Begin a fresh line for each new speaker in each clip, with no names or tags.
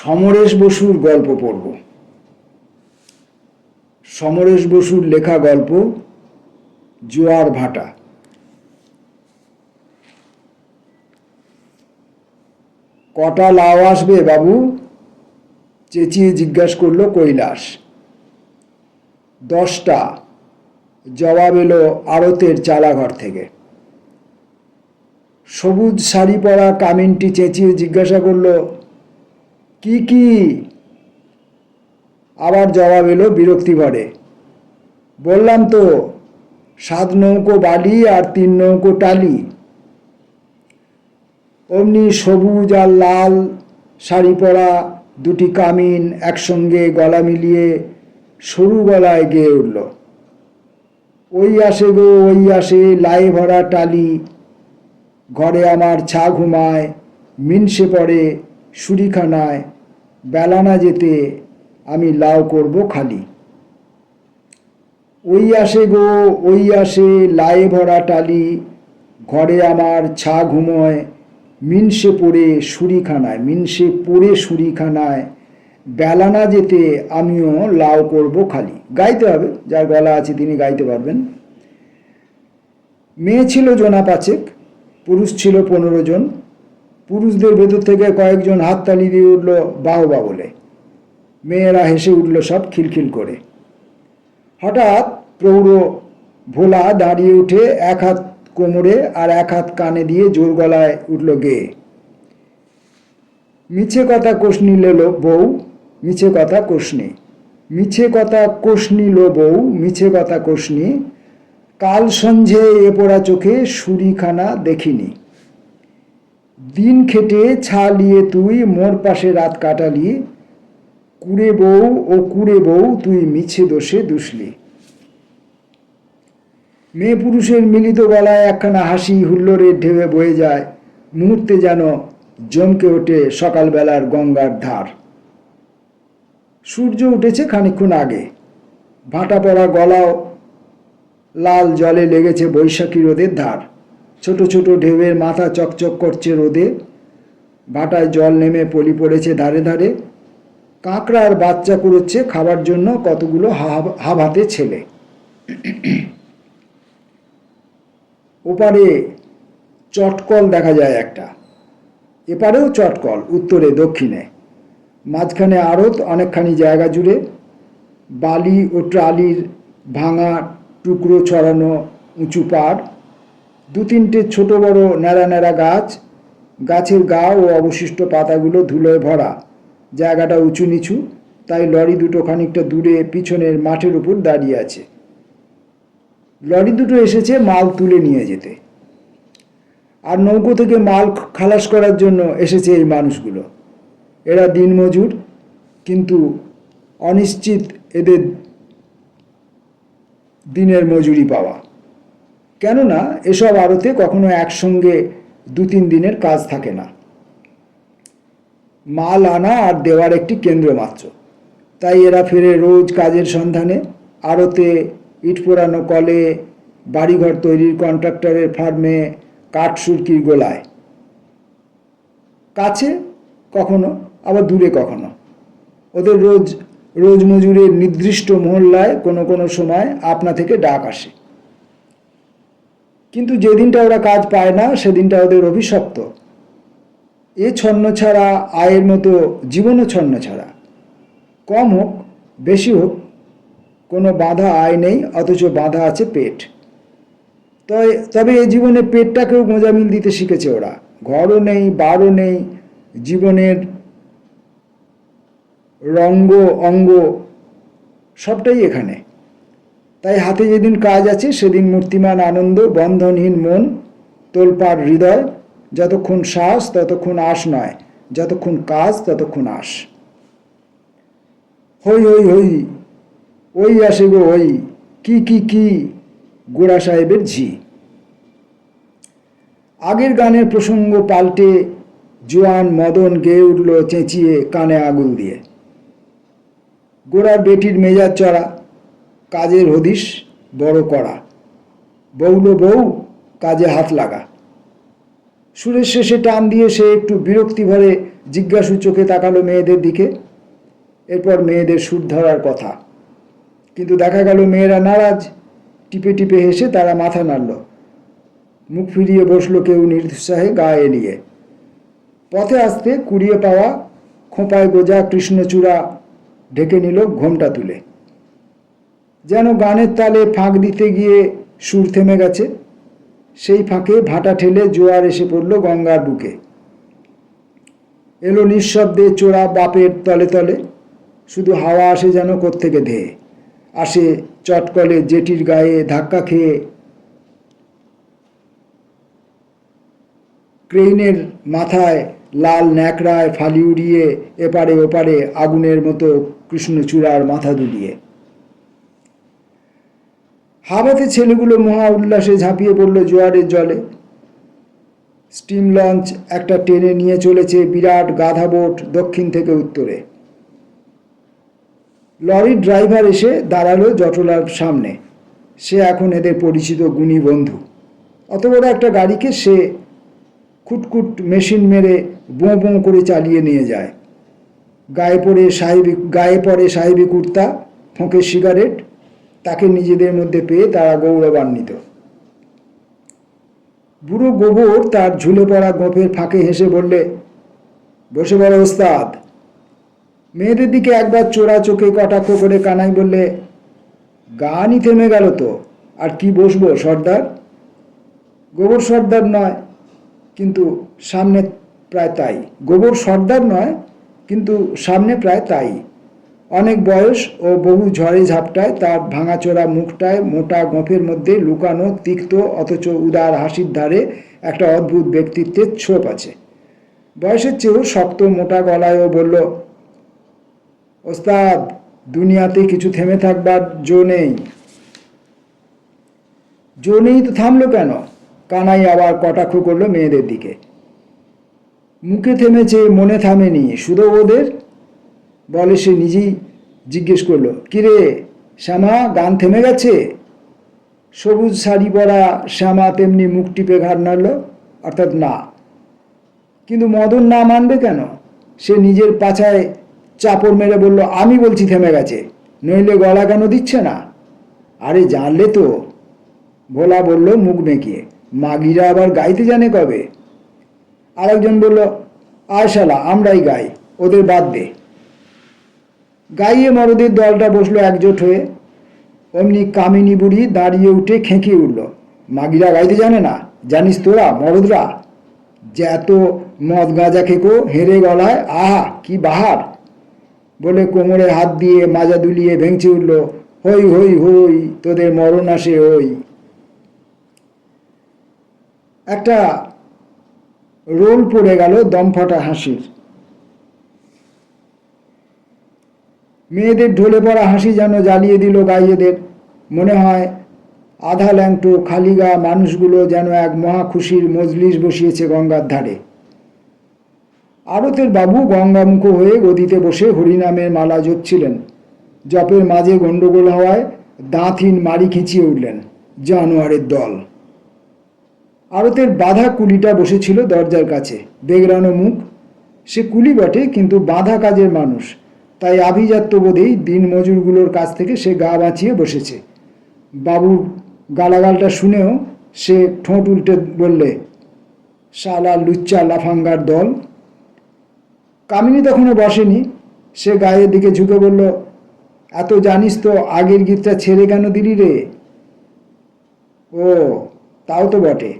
সমরেশ বসুর গল্প পড়ব। সমরেশ বসুর লেখা গল্প জোয়ার ভাটা। কটা লাউ আসবে বাবু? চেঁচিয়ে জিজ্ঞাসা করল কৈলাস। 10টা, জবাব এলো আড়তের চালাঘর থেকে। সবুজ শাড়ি পরা কামিনটি চেঁচিয়ে জিজ্ঞাসা করল, কি কি? আবার জবাব এলো বিরক্তি ভরে, বললাম তো 7 নৌকো বালি আর 3 নৌকো টালি। অমনি সবুজ আর লাল শাড়ি পরা দুটি কামিন একসঙ্গে গলা মিলিয়ে সরু গলায় গেয়ে উঠল, ওই আসে গো ওই আসে লাই ভরা টালি, ঘরে আমার ছা ঘুমায়, মিনসে পড়ে সুরিখানায়, বেলা না যেতে আমি লাউ করব খালি। ওই আসে গো ওই আসে লাই ভরা টালি, ঘরে আমার ছা ঘুমোয়, মিনসে পড়ে সুরিখানায়, বেলা না যেতে আমিও লাউ করব খালি। গাইতে হবে, যার গলা আছে তিনি গাইতে পারবেন। মেয়ে ছিল জনা 5, পুরুষ ছিল 15 জন। পুরুষদের ভেতর থেকে কয়েকজন হাততালি দিয়ে উঠল বাহবা বলে। মেয়েরা হেসে উঠল সব খিলখিল করে। হঠাৎ প্রৌঢ় ভোলা দাঁড়িয়ে উঠে এক হাত কোমরে আর এক হাত কানে দিয়ে জোর গলায় উঠল গেয়ে, মিছে কথা কোষনি লো বউ, মিছে কথা কোষনি, মিছে কথা কোষনি লো বউ, মিছে কথা কোষনি, কাল সন্ধে এ পোড়া চোখে সুরিখানা দেখিনি। দিন খেটে ছা লিয়ে তুই মোর পাশে রাত কাটালি, কুড়ে বউ তুই মিছে দোষে দুষলি। মেয়ে পুরুষের মিলিত গলায় একখানা হাসি হুল্লোড়ের ঢেউয়ে বয়ে যায়, মুহূর্তে যেন জমকে ওঠে সকালবেলার গঙ্গার ধার। সূর্য উঠেছে খানিকক্ষণ আগে, ভাটা পড়া গলাও লাল জলে লেগেছে বৈশাখী রোদের ধার। ছোট ছোট ঢেউয়ের মাথা চকচক করছে রোদে, ভাটায় জল নেমে পলি পড়েছে ধারে ধারে। কাঁকড়ার বাচ্চা কুড়োচ্ছে খাবার জন্য কতগুলো হাবাতে ছেলে। ওপারে চটকল দেখা যায় একটা, এপারেও চটকল, উত্তরে দক্ষিণে। মাঝখানে আড়ত অনেকখানি জায়গা জুড়ে, বালি ও ট্রালির ভাঙা টুকরো ছড়ানো উঁচু পাড়, 2-3টে ছোট বড় ন্যাড়া ন্যাড়া গাছ, গাছের গা ও অবশিষ্ট পাতাগুলো ধুলোয় ভরা। জায়গাটা উঁচু নিচু, তাই লরি দুটো খানিকটা দূরে পিছনের মাঠের উপর দাঁড়িয়ে আছে। লরি দুটো এসেছে মাল তুলে নিয়ে যেতে, আর নৌকো থেকে মাল খালাস করার জন্য এসেছে এই মানুষগুলো। এরা দিনমজুর, কিন্তু অনিশ্চিত এদের দিনের মজুরি পাওয়া। কেননা এসব আড়তে কখনো একসঙ্গে 2-3 দিনের কাজ থাকে না। মাল আনা আর দেওয়ার একটি কেন্দ্র মাত্র। তাই এরা ফেরে রোজ কাজের সন্ধানে, আড়তে, ইট পোড়ানো কলে, বাড়িঘর তৈরির কন্ট্রাক্টরের ফার্মে, কাঠ সুরকির গোলায়। কাছে কখনো, আবার দূরে কখনো। ওদের রোজ মজুরের নির্দিষ্ট মহল্লায় কোনো কোনো সময় আপনা থেকে ডাক আসে। কিন্তু যেদিনটা ওরা কাজ পায় না সেদিনটা ওদের অভিশপ্ত। এ ছন্ন ছাড়া আয়ের মতো জীবনও ছন্ন ছাড়া। কম হোক বেশি হোক, কোনো বাঁধা আয় নেই, অথচ বাঁধা আছে পেট। তবে এ জীবনে পেটটাকেও গোঁজামিল দিতে শিখেছে ওরা। ঘরও নেই, বারও নেই, জীবনের রঙ্গ অঙ্গ সবটাই এখানে। তাই হাতে যেদিন কাজ আছে সেদিন মূর্তিমান আনন্দ, বন্ধনহীন মন, তোলপাড় হৃদয়। যতক্ষণ শ্বাস ততক্ষণ আশ নয়, যতক্ষণ কাজ ততক্ষণ আশ। হই হই হই, ওই আসে গো ওই, কি কি কি, গোড়া সাহেবের ঝি। আগের গানের প্রসঙ্গ পাল্টে জোয়ান মদন গেয়ে উঠল চেঁচিয়ে, কানে আগুল দিয়ে। গোড়ার বেটির মেজাজ চড়া, কাজের হদিশ বড় কড়া। বউলো বউ, কাজে হাত লাগা। সুরের শেষে টান দিয়ে সে একটু বিরক্তি ভরে জিজ্ঞাসু চোখে তাকালো মেয়েদের দিকে। এরপর মেয়েদের সুর ধরার কথা, কিন্তু দেখা গেল মেয়েরা নারাজ। টিপে টিপে হেসে তারা মাথা নাড়ল, মুখ ফিরিয়ে বসলো কেউ নিরুৎসাহে গা এলিয়ে। পথে আসতে কুড়িয়ে পাওয়া খোঁপায় গোজা কৃষ্ণচূড়া ঢেকে নিল ঘোমটা তুলে। যেন গানের তালে ফাঁক দিতে গিয়ে সুর থেমে গেছে। সেই ফাঁকে ভাটা ঠেলে জোয়ার এসে পড়ল গঙ্গার বুকে। এলো নিঃশব্দে চোরা বাপের তলে তলে, শুধু হাওয়া আসে যেন কোত্থেকে ধেয়ে আসে চটকলে জেটির গায়ে ধাক্কা খেয়ে। ক্রেইনের মাথায় লাল ন্যাকড়ায় ফালি উড়িয়ে এপারে ওপারে আগুনের মতো কৃষ্ণচূড়ার মাথা দুলিয়ে। হাওয়াতে ছেলেগুলো মহা উল্লাসে ঝাঁপিয়ে পড়ল জোয়ারের জলে। স্টিম লঞ্চ একটা টেনে নিয়ে চলেছে বিরাট গাধা বোট দক্ষিণ থেকে উত্তরে। লরির ড্রাইভার এসে দাঁড়ালো জটলার সামনে। সে এখন এদের পরিচিত গুণী বন্ধু। অত বড় একটা গাড়িকে সে খুটখুট মেশিন মেরে বোঁ বোঁ করে চালিয়ে নিয়ে যায়। গায়ে পরে সাহেবি কুর্তা, ফোঁকে সিগারেট। তাকে নিজেদের মধ্যে পেয়ে তারা গৌরবান্বিত। বুড়ো গোবর তার ঝুলে পড়া গোঁফের ফাঁকে হেসে বললে, বসে পড়ো ওস্তাদ। মেয়েদের দিকে একবার চোরা চোখে কটাক্ষ করে কানাই বললে, গানই থেমে গেল তো, আর কি বসবো সর্দার। গোবর সর্দার নয়, কিন্তু সামনে প্রায় তাই। গোবর সর্দার নয়, কিন্তু সামনে প্রায় তাই। অনেক বয়স ও বহু ঝড়ে ঝাপটায় তার ভাঙাচোরা মুখটায় মোটা গোঁফের মধ্যে লুকানো তিক্ত অথচ উদার হাসির ধারে একটা অদ্ভুত ব্যক্তিত্বের ছোপ আছে। বয়সের চেয়েও শক্ত মোটা গলায়ও বলল, ওস্তাদ, দুনিয়াতে কিছু থেমে থাকবার জো নেই। জো নেই তো থামলো কেন? কানাই আবার কটাক্ষ করলো মেয়েদের দিকে। মুখে থেমেছে, মনে থামেনি শুধু ওদের। বলে সে নিজেই জিজ্ঞেস করলো, কিরে শ্যামা, গান থেমে গেছে? সবুজ শাড়ি পরা শ্যামা তেমনি মুখ টিপে ঘাড় নাড়ল, অর্থাৎ না। কিন্তু মদন না মানবে কেন? সে নিজের পাছায় চাপড় মেরে বলল, আমি বলছি থেমে গেছে, নইলে গলা কেন দিচ্ছে না? আরে জানলে তো, ভোলা বলল মুখ বেঁকিয়ে, মাগিরা আবার গাইতে জানে কবে? আরেকজন বলল, আয় শালা, আমরাই গাই, ওদের বাদ দে। গাইয়ে মরদের দলটা বসলো একজোট হয়ে। অমনি কামিনী বুড়ি দাঁড়িয়ে উঠে খেঁকিয়ে উঠল, মাগিরা গাইতে জানে না? জানিস তোরা মরদরা যে এত মদ গাঁজা খেকো হেরে গলায় আহা কি বাহার বলে কোমরে হাত দিয়ে মাজা দুলিয়ে ভেঙচে উঠল, হই হই হই, তোদের মরণ আসে ওই। একটা রোল পড়ে গেল দমফাটা হাসির। মেয়েদের ঢলে পড়া হাসি যেন জ্বালিয়ে দিল গাইয়েদের। মনে হয় আধা ল্যাংটো খালি গা মানুষগুলো যেন এক মহা খুশির মজলিস বসিয়েছে গঙ্গার ধারে। আড়তের বাবু গঙ্গামুখ হয়ে গদিতে বসে হরিনামের মালা জপছিলেন। জপের মাঝে গণ্ডগোল হওয়ায় দাঁতহীন মারি খিঁচিয়ে উঠলেন, জানোয়ারের দল। আড়তের বাঁধা কুলিটা বসেছিল দরজার কাছে, বেগড়ানো মুখ। সে কুলি বটে, কিন্তু বাঁধা কাজের মানুষ, তাই আভিজাত্য বোধেই দিন মজুরগুলোর কাছ থেকে সে গা বাঁচিয়ে বসেছে। বাবুর গালাগালটা শুনেও সে ঠোঁট উল্টে বললে, শালা লুচ্চা লাফাঙ্গার দল। কামিনী তখনও বসেনি। সে গায়ের দিকে ঝুঁকে বলল, এত জানিস তো আগের গীতটা ছেড়ে কেন দিলি রে? ও, তাও তো বটে।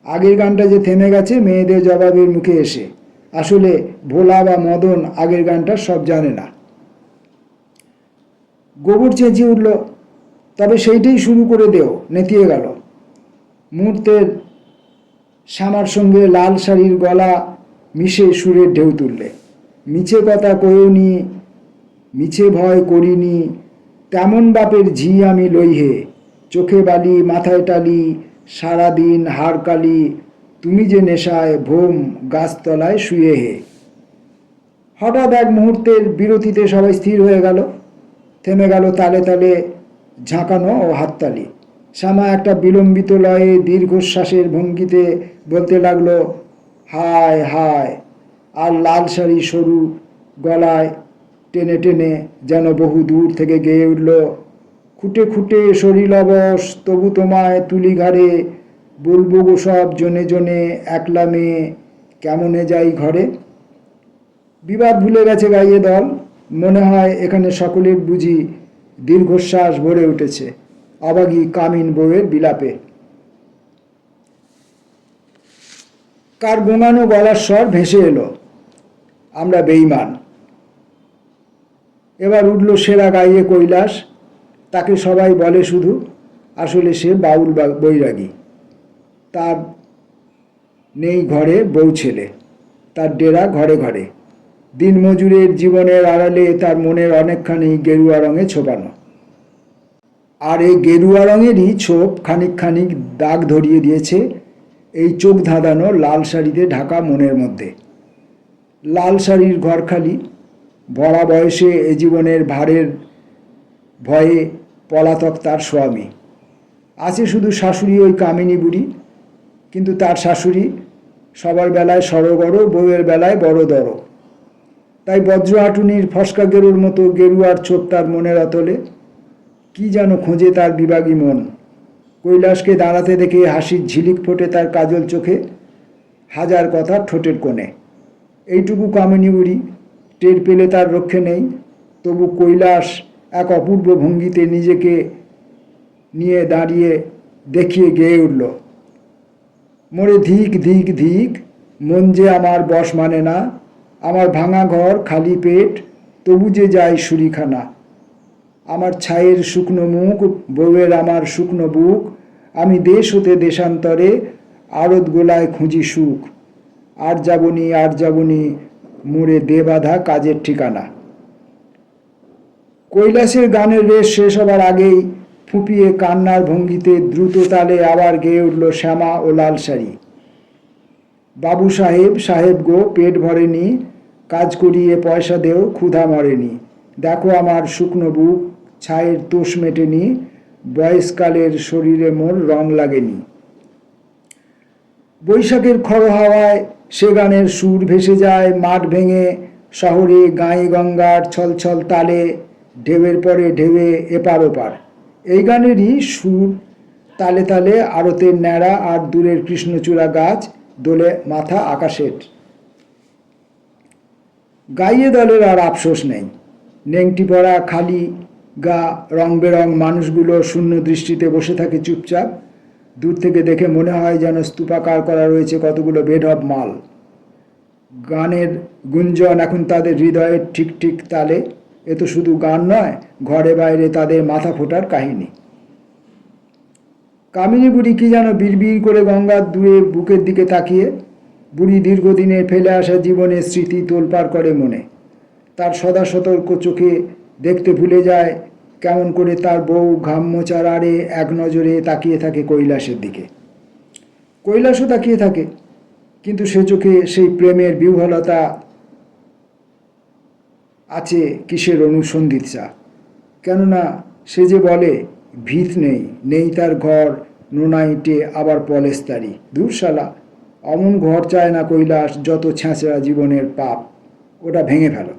আগের গানটা যে থেমে গেছে মেয়েদের জবাবের মুখে এসে। আসলে ভোলা বা মদন আগের গানটা সব জানে না। গোবর চেঁচিয়ে উঠল, তবে সেইটাই শুরু করে দেও। নেতিয়ে গেল। মুহূর্তের শ্যামার সঙ্গে লাল শাড়ির গলা মিশে সুরের ঢেউ তুললে, মিছে কথা কইনি, মিছে ভয় করিনি, তেমন বাপের ঝি আমি লইহে, চোখে বালি মাথায় টালি, সারাদিন হাড়কালি, তুমি যে নেশায় ভোম গাছতলায় শুয়ে হে। হঠাৎ এক মুহূর্তের বিরতিতে সবাই স্থির হয়ে গেল। থেমে গেল তালে তালে ঝাঁকানো ও হাততালি। শ্যামা একটা বিলম্বিত লয়ে দীর্ঘশ্বাসের ভঙ্গিতে বলতে লাগলো, হায় হায়। আর লাল শাড়ি সরু গলায় টেনে টেনে যেন বহু দূর থেকে গেয়ে উঠল, খুঁটে খুঁটে শরীর অবশ তবু তোমায় তুলি ঘাড়ে, বলবো গো সব জনে জনে একলা মেয়ে কেমনে যাই ঘরে। বিবাদ ভুলে গেছে গাইয়ে দল, মনে হয় এখানে সকলের বুঝি দীর্ঘশ্বাস ভরে উঠেছে অবাগী কামিন বউয়ের বিলাপে। কার গোঙানো গলার স্বর ভেসে এলো, আমরা বেঈমান। এবার উঠল সেরা গাইয়ে কৈলাস, তাকে সবাই বলে শুধু, আসলে সে বাউল বৈরাগী। তার নেই ঘরে বউ ছেলে, তার ডেরা ঘরে ঘরে, দিনমজুরের জীবনের আড়ালে তার মনের অনেকখানি গেরুয়া রঙে ছোপানো। আর এই গেরুয়া রঙেরই ছোপ খানিক খানিক দাগ ধরিয়ে দিয়েছে এই চোখ ধাঁধানো লাল শাড়িতে ঢাকা মনের মধ্যে। লাল শাড়ির ঘর খালি, ভরা বয়সে এ জীবনের ভারের ভয়ে পলাতক তার স্বামী। আছে শুধু শাশুড়ি ওই কামিনী বুড়ি, কিন্তু তার শাশুড়ি সবার বেলায় সড়গড়, বউয়ের বেলায় বড় দর। তাই বজ্র হাঁটুনির ফসকা গেরুর মতো গেরুয়ার ছোপ তার মনের অতলে। কি যেন খোঁজে তার বিভাগী মন। কৈলাসকে দাঁড়াতে দেখে হাসির ঝিলিক ফোটে তার কাজল চোখে, হাজার কথা ঠোঁটের কোণে। এইটুকু কামিনী বুড়ি টের পেলে তার রক্ষে নেই, তবু কৈলাস এক অপূর্ব ভঙ্গিতে নিজেকে নিয়ে দাঁড়িয়ে দেখিয়ে গেয়ে উঠল, মোরে ধিক ধিক ধিক, মন যে আমার বশ মানে না, আমার ভাঙা ঘর খালি পেট তবু যে যায় সুরিখানা। আমার ছায়ের শুকনো মুখ, বউয়ের আমার শুকনো বুক, আমি দেশ হতে দেশান্তরে আড়ত গোলায় খুঁজি সুখ। আর যাবনি মোরে দে বাঁধা কাজের ঠিকানা। কৈলাসের গানের রেশ শেষ হবার আগেই ফুঁপিয়ে কান্নার ভঙ্গিতে দ্রুত তালে আবার গেয়ে উঠল শ্যামা ও লাল শাড়ি। বাবু সাহেব, সাহেব গো, পেট ভরেনি, কাজ করিয়ে পয়সা দেও, ক্ষুধা মরেনি। দেখো আমার শুকনো বুক, ছায়ের তোষ মেটেনি, বয়সকালের শরীরে মোর রং লাগেনি। বৈশাখের খড় হাওয়ায় সে গানের সুর ভেসে যায় মাঠ ভেঙে শহরে, গাঁয়ে গঙ্গার ছলছল তালে, ঢেউয়ের পরে ঢেউয়ে এপার ওপার। এই গানেরই সুর তালে তালে আড়তের ন্যাড়া আর দূরের কৃষ্ণচূড়া গাছ দোলে মাথা আকাশের। গাইয়ে দলের আর আফসোস নেই। নেংটি পরা খালি গা রং বেরং মানুষগুলো শূন্য দৃষ্টিতে বসে থাকে চুপচাপ। দূর থেকে দেখে মনে হয় যেন স্তূপাকার করা রয়েছে কতগুলো বেঢপ মাল। গানের গুঞ্জন এখন তাদের হৃদয়ের ঠিক ঠিক তালে। এ তো শুধু গান নয়, ঘরে বাইরে তাদের মাথা ফোটার কাহিনী। কামিনী বুড়ি কি যেন বিড়বিড় করে গঙ্গার দূরে বুকের দিকে তাকিয়ে। বুড়ি দীর্ঘদিনের ফেলে আসা জীবনের স্মৃতি তোলপাড় করে মনে। তার সদা সতর্ক চোখে দেখতে ভুলে যায় কেমন করে তার বউ ঘাম মোচার আড়ে এক নজরে তাকিয়ে থাকে কৈলাসের দিকে। কৈলাসও তাকিয়ে থাকে, কিন্তু সে চোখে সেই প্রেমের বিহ্বলতা আছে কিসের অনুসন্ধিৎসা। কেননা সে যে বলে ভিত নেই, নেই তার ঘর, নোনা ইটে আবার পলেস্তারি। দূর শালা, অমন ঘর চায় না কৈলাস, যত ছ্যাঁচড়া জীবনের পাপ, ওটা ভেঙে ফেলো।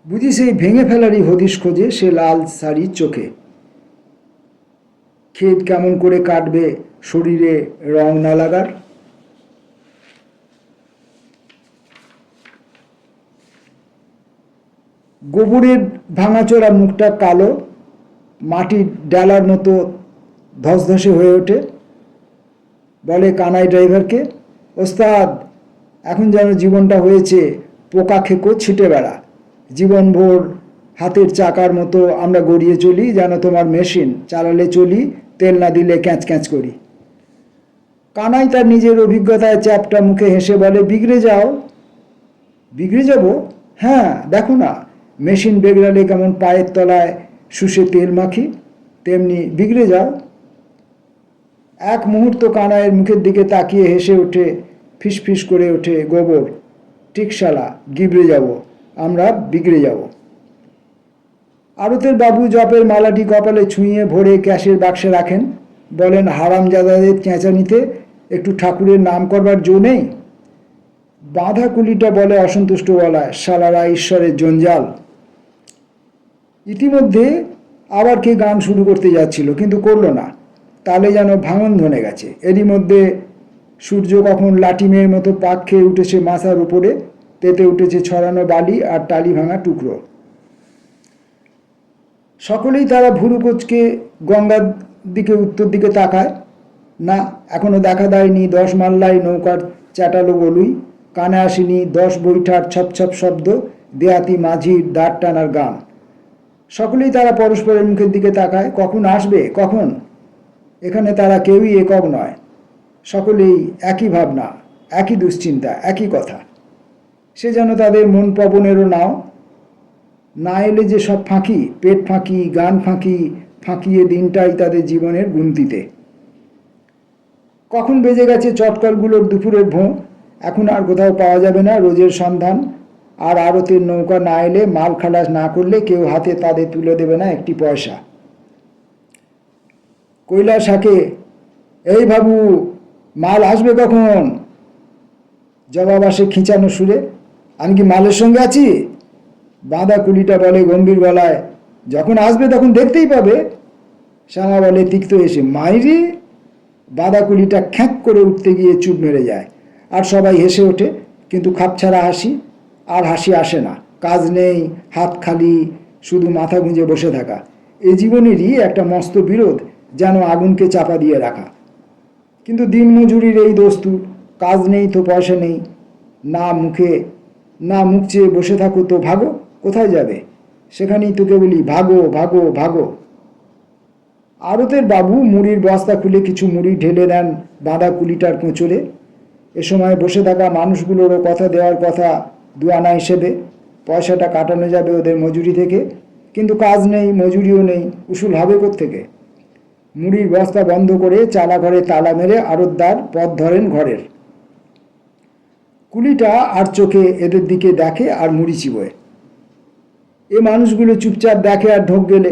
বুঝি সেই ভেঙে ফেলারই হদিশ খোঁজে সে লাল শাড়ির চোখে। ক্ষেত কেমন করে কাটবে শরীরে রং না লাগার। গোবরের ভাঙাচোরা মুখটা কালো, মাটির ডালার মতো ধসধসে হয়ে ওঠে। বলে কানাই ড্রাইভারকে, ওস্তাদ, এখন যেন জীবনটা হয়েছে পোকা খেকো ছিটে বেড়া। জীবনভর হাতের চাকার মতো আমরা গড়িয়ে চলি, যেন তোমার মেশিন, চালালে চলি, তেল না দিলে ক্যাঁচ ক্যাঁচ করি। কানাই তার নিজের অভিজ্ঞতায় চ্যাপটা মুখে হেসে বলে, বিগড়ে যাও। বিগড়ে যাব? হ্যাঁ, দেখো না মেশিন বেগড়ালে কেমন পায়ের তলায় শুষে তেল মাখি, তেমনি বিগড়ে যাও। এক মুহূর্ত কানাইয়ের মুখের দিকে তাকিয়ে হেসে ওঠে, ফিসফিস করে ওঠে গোবর, ঠিক শালা, গিবড়ে যাব, আমরা বিগড়ে যাব। আড়তের বাবু জপের মালাটি কপালে ছুঁয়ে ভরে ক্যাশের বাক্সে রাখেন। বলেন, হারামজাদাদের চেঁচানিতে একটু ঠাকুরের নাম করবার জো নেই। বাঁধা কুলিটা বলে অসন্তুষ্ট গলায়, শালারা ঈশ্বরের জঞ্জাল। ইতিমধ্যে আবার কে গান শুরু করতে যাচ্ছিল, কিন্তু করলো না। তালে যেন ভাঙন ধনে গেছে। এরই মধ্যে সূর্য কখন লাটিমের মতো পাক খেয়ে উঠেছে মাথার উপরে, তেতে উঠেছে ছড়ানো বালি আর টালি ভাঙা টুকরো। সকলেই তারা ভুরু কোচকে গঙ্গার দিকে, উত্তর দিকে তাকায়। না, এখনো দেখা দেয়নি 10 মাল্লাই নৌকার চ্যাটালো গলুই, কানে আসেনি 10 বৈঠার ছপ শব্দ, দেহাতি মাঝির দাঁড় টানার গান। সকলেই তারা পরস্পরের মুখের দিকে তাকায়, কখন আসবে, কখন। এখানে তারা কেউই একক নয়, সকলেই একই ভাবনা, একই দুশ্চিন্তা, একই কথা। সে যেন তাদের মন পবনেরও নাও। না এলে যে সব ফাঁকি, পেট ফাঁকি, গান ফাঁকি, ফাঁকিয়ে দিনটাই তাদের জীবনের গুনতিতে। কখন বেজে গেছে চটকলগুলোর দুপুরের ভোঁ, এখন আর কোথাও পাওয়া যাবে না রোজের সন্ধান। আর আড়তের নৌকা না এলে, মাল খালাস না করলে কেউ হাতে তাদের তুলে দেবে না একটি পয়সা। কৈলাস হাঁকে, এই বাবু, মাল আসবে কখন? জবাব আসে খিঁচানো সুরে, আমি কি মালের সঙ্গে আছি? বাঁধা কুলিটা বলে গম্ভীর গলায়, যখন আসবে তখন দেখতেই পাবে। শ্যামা বলে তিক্ত এসে, মাইরি। বাঁধা কুলিটা খ্যাঁক করে উঠতে গিয়ে চুপ মেরে যায়। আর সবাই হেসে ওঠে, কিন্তু খাপছাড়া হাসি। আর হাসি আসে না, কাজ নেই, হাত খালি, শুধু মাথা গুঁজে বসে থাকা। এ জীবনেরই একটা মস্ত বিরোধ, যেন আগুনকে চাপা দিয়ে রাখা। কিন্তু দিন মজুরির এই দস্তুর, কাজ নেই তো পয়সা নেই, না মুখ চেয়ে বসে থাকো তো ভাগো। কোথায় যাবে? সেখানেই তোকে বলি, ভাগো ভাগো ভাগো। আড়তের বাবু মুড়ির বস্তা খুলে কিছু মুড়ি ঢেলে দেন বাঁধা কুলিটার কোঁচড়ে। এ সময় বসে থাকা মানুষগুলোরও কথা দেওয়ার কথা 2 আনা হিসেবে, পয়সাটা কাটানো যাবে ওদের মজুরি থেকে। কিন্তু কাজ নেই, মজুরিও নেই, উসুল হবে কোত্থেকে? মুড়ির বস্তা বন্ধ করে চালা ঘরে তালা মেরে আড়তদার পথ ধরেন ঘরের। কুলিটা আর চোখে এদের দিকে দেখে আর মুড়ি চিবোয়। এ মানুষগুলো চুপচাপ দেখে আর ঢোক গেলে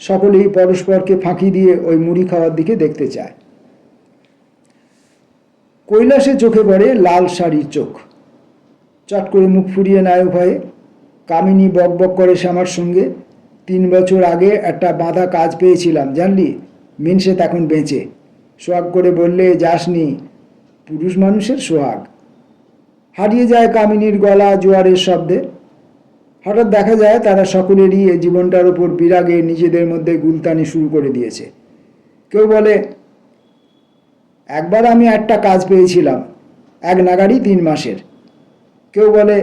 সকলেই পরস্পরকে ফাঁকি দিয়ে ওই মুড়ি খাওয়ার দিকে দেখতে চায়। কৈলাসের চোখে পড়ে লাল শাড়ির চোখ। চট করে মুখ ফুরিয়ে নেয় ভয়ে। কামিনী বক বক করে শ্যামার সঙ্গে, 3 বছর আগে একটা বাঁধা কাজ পেয়েছিলাম জানলি, মিনসে তখন বেঁচে। সোহাগ করে বললে, যাসনি? পুরুষ মানুষের সোহাগ। হারিয়ে যায় কামিনীর গলা জোয়ারের শব্দে। হঠাৎ দেখা যায় তারা সকলেরই এই জীবনটার উপর বিরাগে নিজেদের মধ্যে গুলতানি শুরু করে দিয়েছে। কেউ বলে, একবার আমি একটা কাজ পেয়েছিলাম, 1 নাগাড়ি 3 মাসের। কেউ বলে,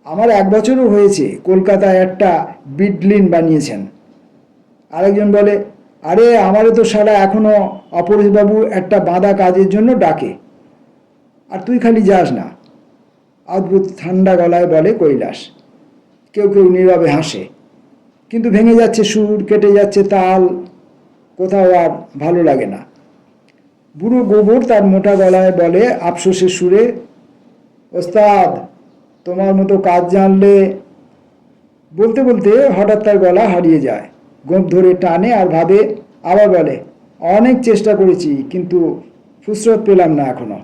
আমার 1 বছরও হয়েছে, কলকাতায় একটা বিডলিন বানিয়েছেন। আরেকজন বলে, আরে আমারও তো সারা এখনো অপরেশবাবু একটা বাঁধা কাজের জন্য ডাকে, আর তুই খালি যাস না। অদ্ভুত ঠান্ডা গলায় বলে কৈলাস। কেউ কেউ নীরবে হাসে। কিন্তু ভেঙে যাচ্ছে সুর, কেটে যাচ্ছে তাল, কোথাও আর ভালো লাগে না। বুড়ো গোবর তার মোটা গলায় বলে আফসোসের সুরে, ওস্তাদ, তোমার মতো কাজ জানলে। বলতে বলতে হঠাৎ তার গলা হারিয়ে যায়। গোঁপ ধরে টানে আর ভাবে, আবার বলে, অনেক চেষ্টা করেছি, কিন্তু ফুসরত পেলাম না এখনো।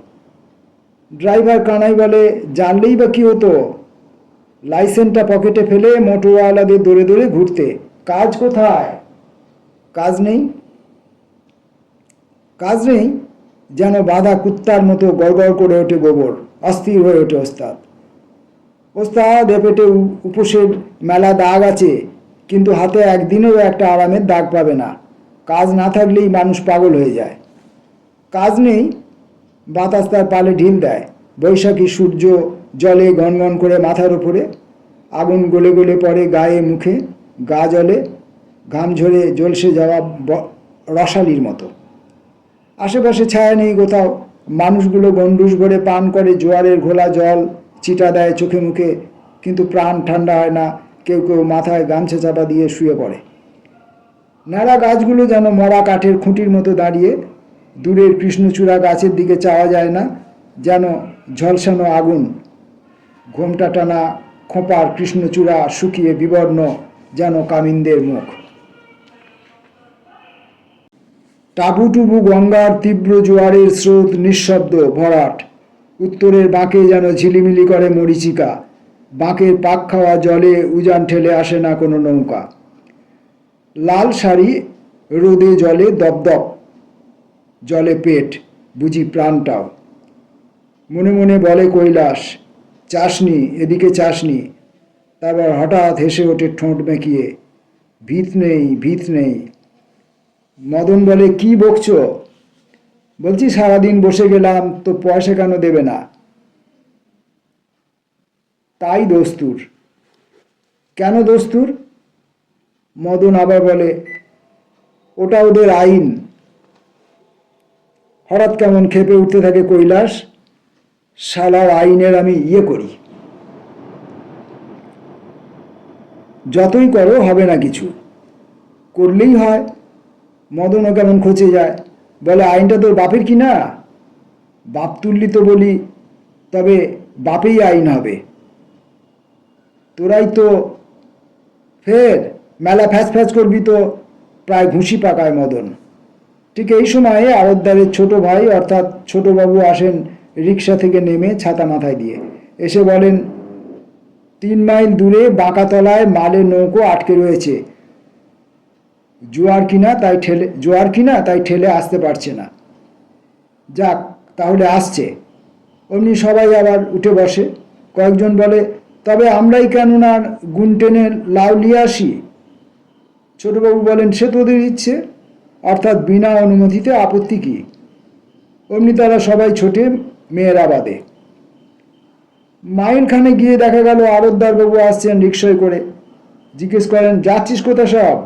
ড্রাইভার কানাই বলে, জানলেই বা কী হতো, লাইসেন্সটা পকেটে ফেলে মোটরওয়ালাদের দৌড়ে দৌড়ে ঘুরতে। কাজ কোথায়? কাজ নেই। কাজ নেই, যেন বাঁধা কুত্তার মতো গড়গড় করে ওঠে গোবর। অস্থির হয়ে ওঠে ওস্তাদ। ওস্তাদ, এ পেটে উপোসের মেলা দাগ আছে, কিন্তু হাতে একদিনেও একটা আরামের দাগ পাবে না। কাজ না থাকলেই মানুষ পাগল হয়ে যায়। কাজ নেই, বাতাস তার পালে ঢিল দেয়। বৈশাখী সূর্য জলে গনগন করে মাথার উপরে, আগুন গলে গলে পড়ে গায়ে মুখে, গা জলে, ঘাম ঝরে ঝলসে যাওয়া রসালির মতো। আশেপাশে ছায়া নেই কোথাও। মানুষগুলো গন্ডুস ভরে পান করে জোয়ারের ঘোলা জল, চিটা দেয় চোখে মুখে, কিন্তু প্রাণ ঠান্ডা হয় না। কেউ কেউ মাথায় গামছা চাপা দিয়ে শুয়ে পড়ে। ন্যাড়া গাছগুলো যেন মরা কাঠের খুঁটির মতো দাঁড়িয়ে। দূরের কৃষ্ণচূড়া গাছের দিকে চাওয়া যায় না, যেন ঝলসানো আগুন। ঘোমটা টানা খোঁপার কৃষ্ণচূড়া শুকিয়ে বিবর্ণ, যেন কামিনদের মুখ। টাবুটুবু গঙ্গার তীব্র জোয়ারের স্রোত নিঃশব্দ ভরাট। উত্তরের বাঁকে যেন ঝিলিমিলি করে মরীচিকা, বাঁকের পাক খাওয়া জলে উজান ঠেলে আসে না কোনো নৌকা। লাল শাড়ি রোদে জলে দপদপ, জলে পেট, বুঝি প্রাণটাও। মনে মনে বলে কৈলাস, চাসনি, এদিকে চাসনি। তারপর হঠাৎ হেসে ওঠে ঠোঁট বেঁকিয়ে, ভিত নেই, ভিত নেই। মদন বলে, কি বকছ? বলছি সারাদিন বসে গেলাম, তো পয়সা কেন দেবে না? তাই দস্তুর। কেন দস্তুর? মদন আবার বলে, ওটা ওদের আইন। হঠাৎ কেমন ক্ষেপে উঠতে থাকে কৈলাস, শালার আইনের আমি ইয়ে করি। যতই করো হবে না কিছু, করলেই হয়। মদনও কেমন খচে যায়, বলে আইনটা তোর বাপের কি না? বাপ তুললি তো বলি, তবে বাপেই আইন হবে। তোরাই তো ফের মেলা ফ্যাচ ফ্যাচ করবি তো প্রায় ঘুষি পাকায় মদন। ঠিক এই সময়ে আড়তদারের ছোট ভাই অর্থাৎ ছোটবাবু আসেন রিক্সা থেকে নেমে ছাতা মাথায় দিয়ে। এসে বলেন, 3 মাইল দূরে বাঁকাতলায় মালের নৌকো আটকে রয়েছে, জোয়ার কিনা তাই ঠেলে আসতে পারছে না। যাক, তাহলে আসছে। অমনি সবাই আবার উঠে বসে। কয়েকজন বলে, তবে আমরাই কেন না গুণ টেনে লাউ নিয়ে আসি? ছোটবাবু বলেন, সে তোদের ইচ্ছে, অর্থাৎ বিনা অনুমতিতে আপত্তি কি? অমনি তারা সবাই ছোটে, মেয়েরা বাদে। মাইলখানে গিয়ে দেখা গেল আড়তদারবাবু আসছেন রিক্সায় করে। জিজ্ঞেস করেন, যাচ্ছিস কোথা সব?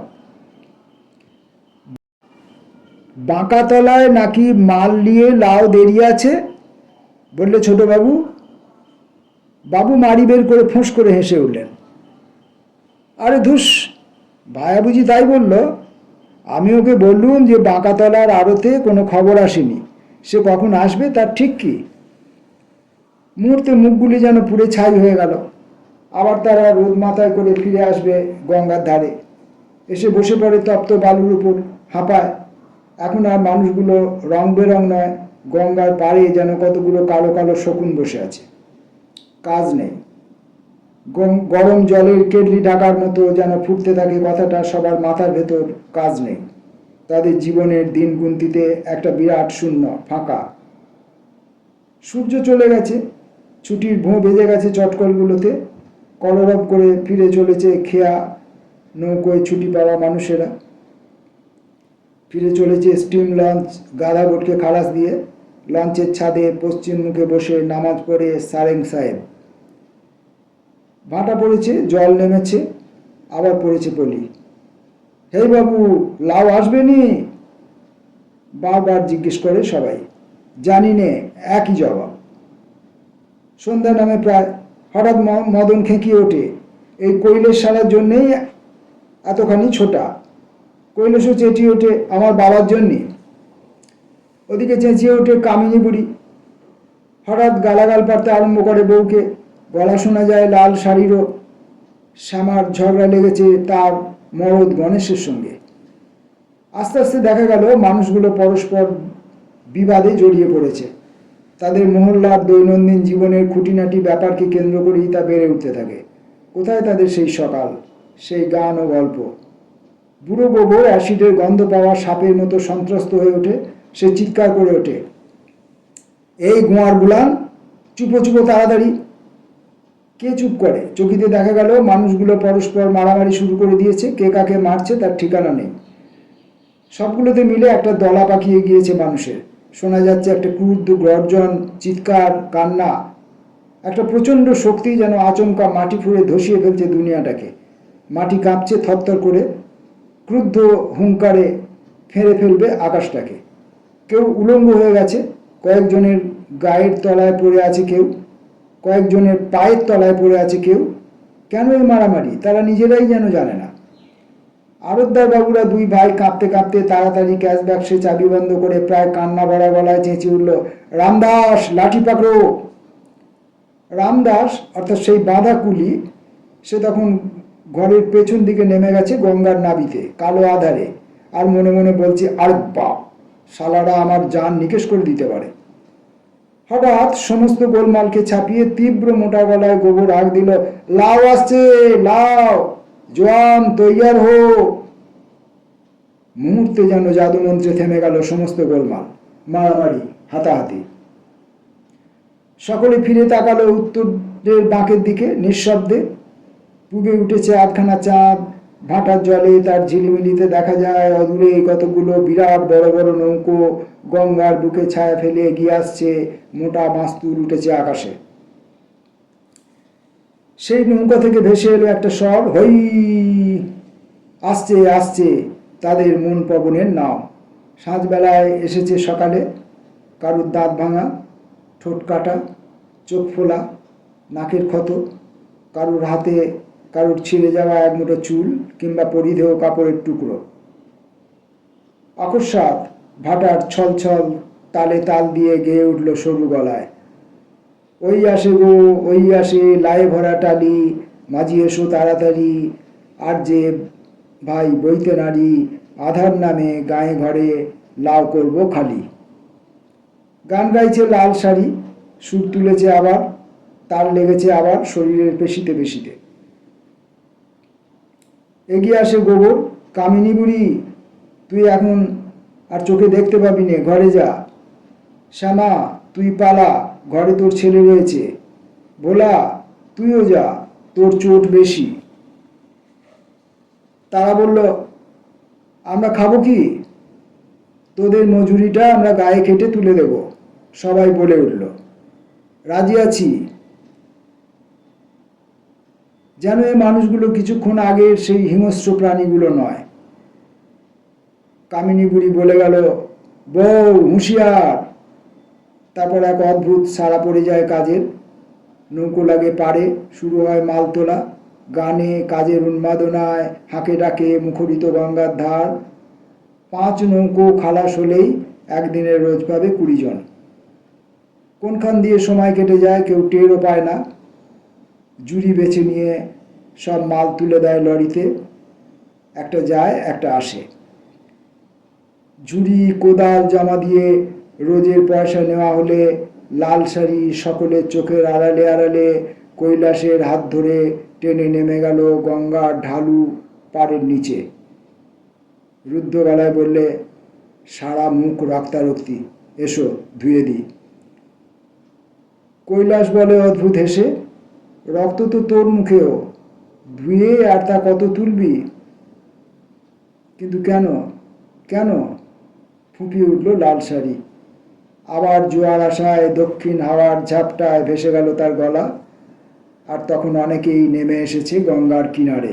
বাঁকাতলায় নাকি মাল নিয়ে লাউ দেরি আছে বললে ছোটবাবু। বাবু মারি বের করে ফোঁস করে হেসে উঠলেন। আরে ধুস, ভায়া বুঝি তাই বলল? আমি ওকে বললুম যে বাঁকাতলার আড়তে কোনো খবর আসেনি, সে কখন আসবে তার ঠিক কি? মুহূর্তে মুখগুলি যেন পুড়ে ছাই হয়ে গেল। আবার তারা রোদ মাথায় করে ফিরে আসবে গঙ্গার ধারে। এসে বসে পড়ে তপ্ত বালুর উপর, হাঁপায়। এখন আর মানুষগুলো রং বেরং নয়, গঙ্গার পাড়ে যেন কতগুলো কালো কালো শকুন বসে আছে। কাজ নেই। গরম জলের কেটলি ঢাকার মতো যেন ফুটতে থাকে কথাটা সবার মাথার ভেতর। কাজ নেই। তাদের জীবনের দিন গুনতিতে একটা বিরাট শূন্য, ফাঁকা। সূর্য চলে গেছে, ছুটির ভোঁ বেজে গেছে চটকলগুলোতে। কলরব করে ফিরে চলেছে খেয়া নৌকোয় ছুটি পাওয়া মানুষেরা। ফিরে চলেছে স্টিম লঞ্চ গাধা বোটকে খালাস দিয়ে। লঞ্চের ছাদে পশ্চিম মুখে বসে নামাজ পড়ে সারেং সাহেব। ভাটা পড়েছে, জল নেমেছে, আবার পড়েছে পলি। হে বাবু, লাউ আসবে নি? বারবার জিজ্ঞেস করে সবাই। জানি নে, একই জবাব। সন্ধ্যা নামে প্রায়। হঠাৎ মদন খেঁকিয়ে ওঠে, এই কৈলেশ সারার জন্যেই এতখানি ছোটা। কৈলাসও চেঁচিয়ে ওঠে, আমার বাবার জন্যে। ওদিকে চেঁচিয়ে ওঠে কামিনী বুড়ি। হঠাৎ গালাগাল পাড়তে আরম্ভ করে বউকে। গলা শোনা যায় লাল শাড়িরও। শ্যামার ঝগড়া লেগেছে তার মরদ গণেশের সঙ্গে। আস্তে আস্তে দেখা গেল মানুষগুলো পরস্পর বিবাদে জড়িয়ে পড়েছে। তাদের মহল্লার দৈনন্দিন জীবনের খুঁটিনাটি ব্যাপারকে কেন্দ্র করেই তা বেড়ে উঠতে থাকে। কোথায় তাদের সেই সকাল, সেই গান ও গল্প? বুড়ো গোবর অ্যাসিডের গন্ধ পাওয়া সাপের মতো সন্ত্রস্ত হয়ে ওঠে। সে চিৎকার করে ওঠে, এই গোয়ার বুলান, চুপো চুপো তাড়াতাড়ি। কে চুপ করে? চকিতে দেখা গেল মানুষগুলো পরস্পর মারামারি শুরু করে দিয়েছে। কে কাকে মারছে তার ঠিকানা নেই। সবগুলোতে মিলে একটা দলা পাকিয়ে গিয়েছে মানুষের। শোনা যাচ্ছে একটা ক্রুদ্ধ গর্জন, চিৎকার, কান্না। একটা প্রচণ্ড শক্তি যেন আচমকা মাটি ফুঁড়ে ধসিয়ে ফেলছে দুনিয়াটাকে। মাটি কাঁপছে থরথর করে, ক্রুদ্ধ হুঙ্কারে ফেঁড়ে ফেলবে আকাশটাকে। কেউ উলঙ্গ হয়ে গেছে, কয়েকজনের গায়ের তলায় পড়ে আছে কেউ, কয়েকজনের পায়ের তলায় পড়ে আছে কেউ। কেন এই মারামারি তারা নিজেরাই যেন জানে না। আড়তদার বাবুরা দুই ভাই কাঁপতে কাঁপতে তাড়াতাড়ি ক্যাশ বাক্সে চাবি বন্ধ করে প্রায় কান্না ভরা গলায় চেঁচিয়ে উঠল, রামদাস, লাঠি পাকড়ো। রামদাস অর্থাৎ সেই বাঁধা কুলি, সে তখন ঘরের পেছন দিকে নেমে গেছে গঙ্গার নাবিতে, কালো আধারে। আর মনে মনে বলছে, আর বাপ, শালারা আমার জান নিকেশ করে দিতে পারে। হঠাৎ সমস্ত গোলমালকে ছাপিয়ে তীব্র মোটা গলায় গোবর হাঁক দিল, লাউ আসছে, লাউ, জোয়ান তৈয়ার হো। মুহূর্তে যেন জাদুমন্ত্রে থেমে গেল সমস্ত গোলমাল, মারামারি, হাতাহাতি। সকলে ফিরে তাকালো উত্তরের বাঁকের দিকে নিঃশব্দে। পূবে উঠেছে আধখানা চাঁদ, ভাটার জলে তার ঝিলিমিলিতে দেখা যায় অদূরে কতগুলো বিরাট বড় বড় নৌকো গঙ্গার বুকে ছায়া ফেলে এগিয়ে আসছে। মোটা মাস্তুল উঠেছে আকাশে। সেই নৌকা থেকে ভেসে এলো একটা স্বর, হই, আসছে আসছে তাদের মন পবনের নাও। সাঁঝবেলায় এসেছে সকালে, কারুর দাঁত ভাঙা, ঠোঁট কাটা, চোখ ফোলা, নাকের ক্ষত, কারুর হাতে কারুর ছিঁড়ে যাওয়া এক মুঠো চুল কিংবা পরিধেয় কাপড়ের টুকরো। অকস্মাৎ ভাটার ছল ছল তালে তাল দিয়ে গেয়ে উঠল সরু গলায়, ওই আসে গো, ওই আসে লায়ে ভরা টালি, মাঝি এসো তাড়াতাড়ি, আর যে ভাই বইতে নারী, আধার নামে গায়ে ঘরে লাউ করব খালি। গান গাইছে লাল শাড়ি, সুর তুলেছে আবার, তার লেগেছে আবার শরীরের পেশিতে পেশিতে। এগিয়ে আসে গোবর, কামিনী বুড়ি, তুই এখন আর চোখে দেখতে পাবি নে, ঘরে যা। শ্যামা, তুই পালা, ঘরে তোর ছেলে রয়েছে। ভোলা, তুইও যা, তোর চোট বেশি। তারা বলল, আমরা খাবো কি? তোদের মজুরিটা আমরা গায়ে কেটে তুলে দেব। সবাই বলে উঠল, রাজি আছি। যেন এই মানুষগুলো কিছুক্ষণ আগের সেই হিংস্র প্রাণীগুলো নয়। কামিনী বুড়ি বলে গেল, বউ হুঁশিয়ার। তারপর এক অদ্ভুত সাড়া পড়ে যায় কাজের। নৌকো লাগে পাড়ে, শুরু হয় মাল তোলা, গানে, কাজের উন্মাদনায়, হাঁকে ডাকে মুখরিত গঙ্গার ধার। 5 নৌকো খালাস হলেই একদিনের রোজ পাবে 20 জন। কোনখান দিয়ে সময় কেটে যায় কেউ টেরও পায় না। জুড়ি বেছে নিয়ে সব মাল তুলে দেয় লরিতে, একটা যায় একটা আসে। ঝুড়ি কোদাল জমা দিয়ে রোজের পয়সা নেওয়া হলে লাল শাড়ি সকলের চোখের আড়ালে আড়ালে কৈলাসের হাত ধরে টেনে নেমে গেল গঙ্গার ঢালু পাড়ের নিচে। রুদ্ধ গলায় বললে, সারা মুখ রক্তারক্তি, এসো ধুয়ে দিই। কৈলাস বলে অদ্ভুত হেসে, রক্ত তো তোর মুখেও, ধুয়ে আর তা কত তুলবি? কিন্তু কেন, কেন? ফুঁপিয়ে উঠল লাল শাড়ি। আবার জোয়ার আসায় দক্ষিণ হাওয়ার ঝাপটায় ভেসে গেল তার গলা। আর তখন অনেকেই নেমে এসেছে গঙ্গার কিনারে।